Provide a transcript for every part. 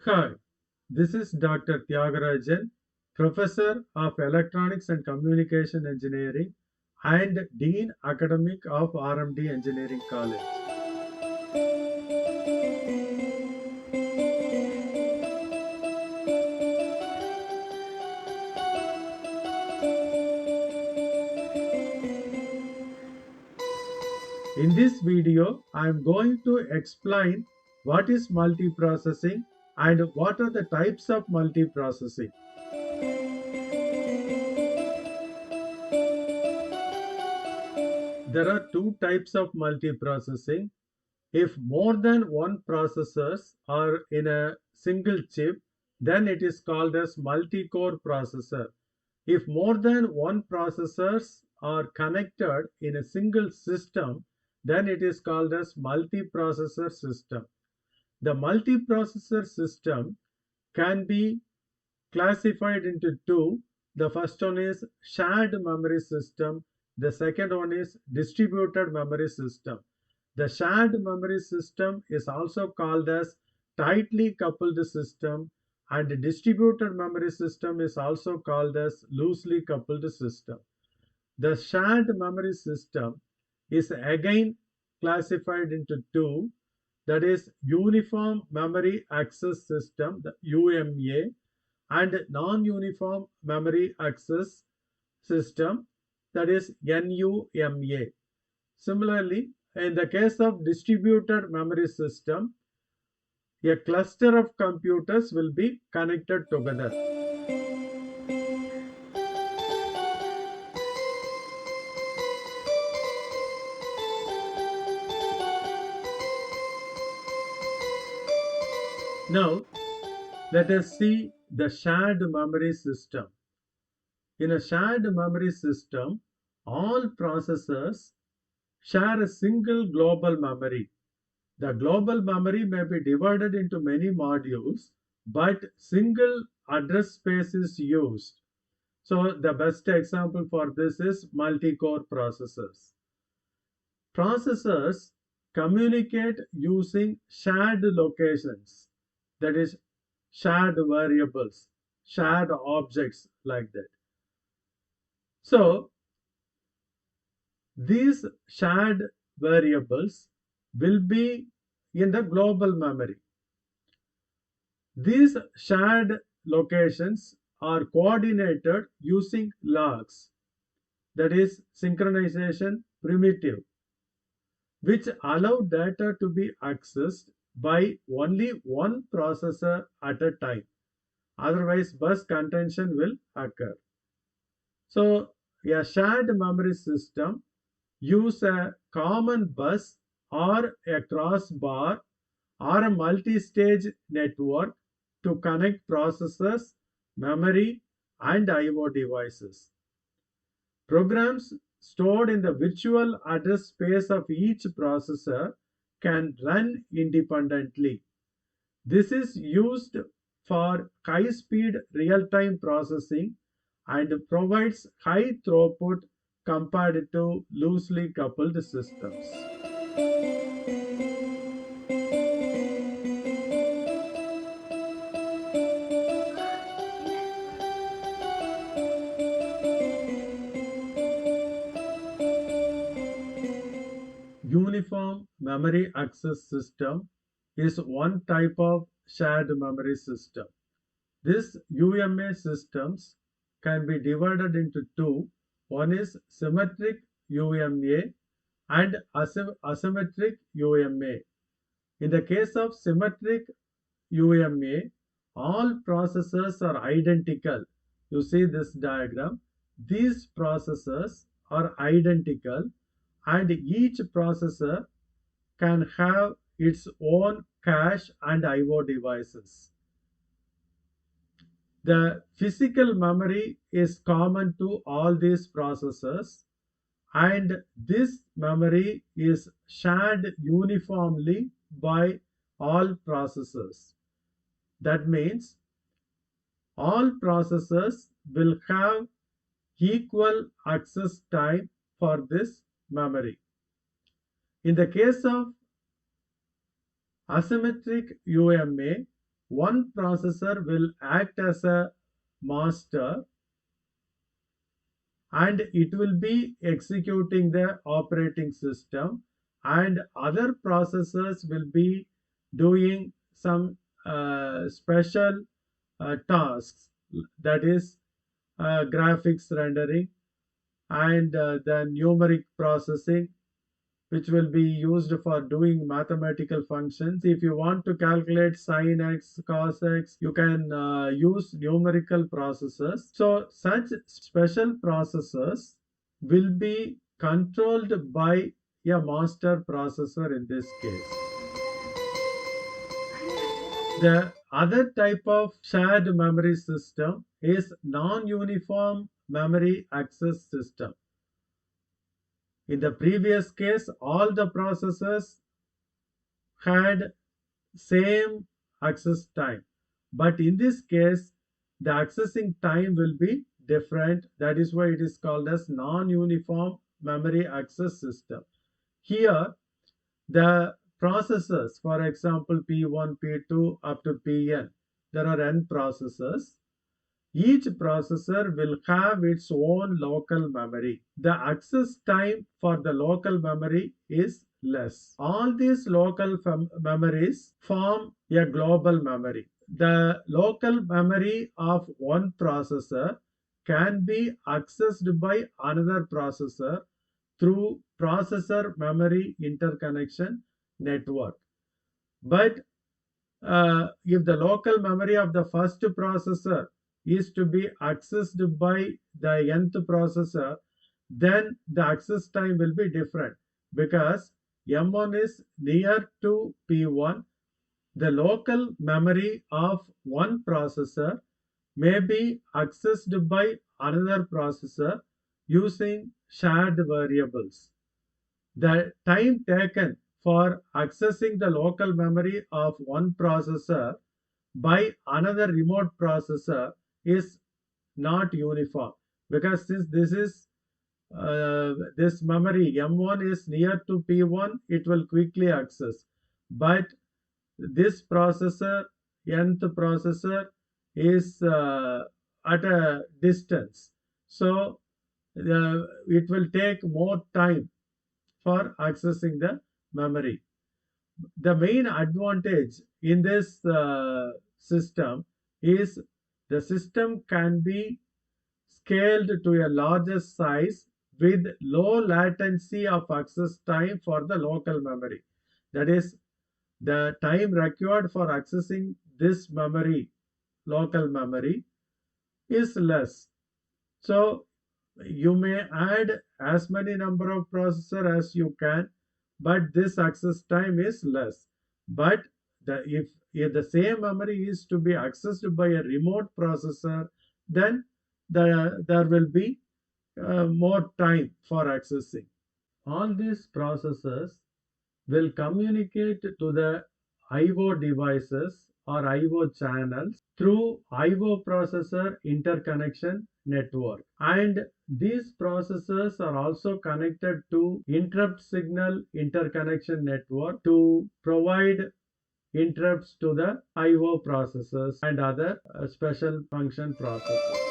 Hi, this is Dr. Tyagarajan, Professor of Electronics and Communication Engineering and Dean Academic of RMD Engineering College. In this video, I am going to explain what is multiprocessing and what are the types of multiprocessing. There are two types of multiprocessing. If more than one processors are in a single chip, then it is called as multi-core processor. If more than one processors are connected in a single system, then it is called as multiprocessor system. The multiprocessor system can be classified into two. The first one is shared memory system. The second one is distributed memory system. The shared memory system is also called as tightly coupled system, and the distributed memory system is also called as loosely coupled system. The shared memory system is again classified into two, that is uniform memory access system, the UMA, and non-uniform memory access system, that is NUMA. Similarly, in the case of distributed memory system, a cluster of computers will be connected together. Now, let us see the shared memory system. In a shared memory system, all processors share a single global memory. The global memory may be divided into many modules, but single address space is used. So the best example for this is multi-core processors. Processors communicate using shared locations, that is, shared variables, shared objects like that. So these shared variables will be in the global memory. These shared locations are coordinated using logs, that is synchronization primitive, which allow data to be accessed by only one processor at a time. Otherwise, bus contention will occur. So, a shared memory system use a common bus or a crossbar or a multi-stage network to connect processors, memory, and I/O devices. Programs stored in the virtual address space of each processor can run independently. This is used for high-speed real-time processing and provides high throughput compared to loosely coupled systems. Uniform memory access system is one type of shared memory system. These UMA systems can be divided into two. One is symmetric UMA and asymmetric UMA. In the case of symmetric UMA, all processors are identical. You see this diagram. These processors are identical, and each processor can have its own cache and I/O devices. The physical memory is common to all these processors, and this memory is shared uniformly by all processors. That means all processors will have equal access time for this memory. In the case of asymmetric UMA, one processor will act as a master and it will be executing the operating system, and other processors will be doing some special tasks, that is graphics rendering and the numeric processing, which will be used for doing mathematical functions. If you want to calculate sin x, cos x, you can use numerical processors. So such special processors will be controlled by a master processor in this case. The other type of shared memory system is non-uniform memory access system. In the previous case, all the processors had same access time, but in this case the accessing time will be different. That is why it is called as non-uniform memory access system. Here the processors, for example P1, P2 up to Pn, there are n processors. Each processor will have its own local memory. The access time for the local memory is less. All these local memories form a global memory. The local memory of one processor can be accessed by another processor through processor memory interconnection network. But if the local memory of the first processor is to be accessed by the nth processor, then the access time will be different because M1 is near to P1. The local memory of one processor may be accessed by another processor using shared variables. The time taken for accessing the local memory of one processor by another remote processor is not uniform, because since this memory M1 is near to P1, it will quickly access, but this processor, nth processor, is at a distance, so it will take more time for accessing the memory. The main advantage in this system is the system can be scaled to a larger size with low latency of access time for the local memory. That is, the time required for accessing this memory, local memory, is less. So you may add as many number of processor as you can, but this access time is less. But if the same memory is to be accessed by a remote processor, then there will be more time for accessing. All these processors will communicate to the I/O devices or I/O channels through I/O processor interconnection network, and these processors are also connected to interrupt signal interconnection network to provide interrupts to the I/O processors and other special function processors.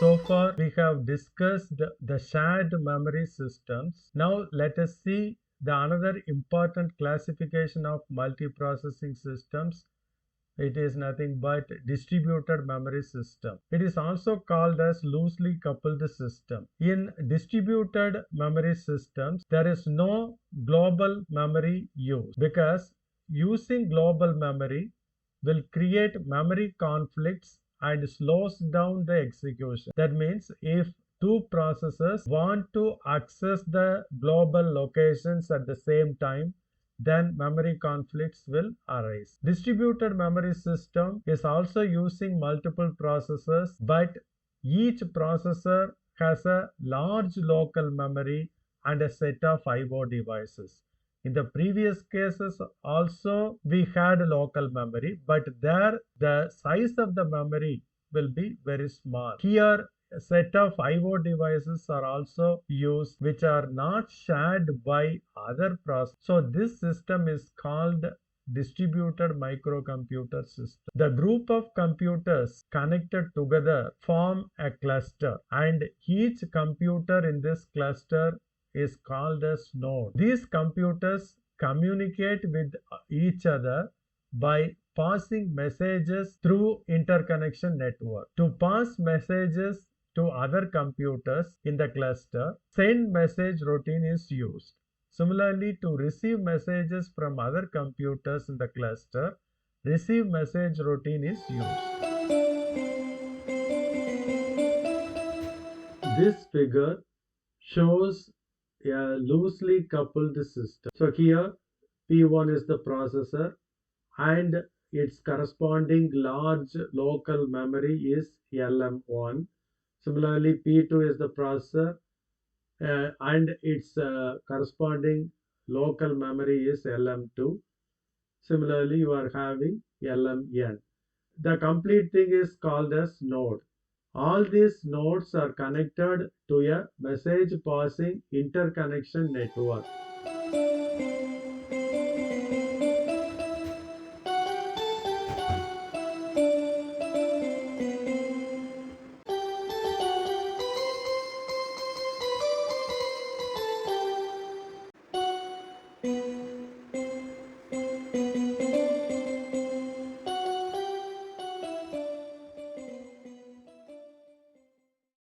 So far we have discussed the shared memory systems. Now let us see the another important classification of multiprocessing systems. It is nothing but distributed memory system. It is also called as loosely coupled system. In distributed memory systems, there is no global memory used, because using global memory will create memory conflicts and slows down the execution. That means if two processors want to access the global locations at the same time, then memory conflicts will arise. Distributed memory system is also using multiple processors, but each processor has a large local memory and a set of I/O devices. In the previous cases also we had local memory, but there the size of the memory will be very small. Here a set of IO devices are also used which are not shared by other processors. So this system is called distributed microcomputer system. The group of computers connected together form a cluster, and each computer in this cluster is called as node. These computers communicate with each other by passing messages through interconnection network. To pass messages to other computers in the cluster, send message routine is used. Similarly, to receive messages from other computers in the cluster, receive message routine is used. This figure shows a loosely coupled system. So here P1 is the processor and its corresponding large local memory is LM1. Similarly, P2 is the processor and its corresponding local memory is LM2. Similarly, you are having LMN. The complete thing is called as node. All these nodes are connected to a message passing interconnection network.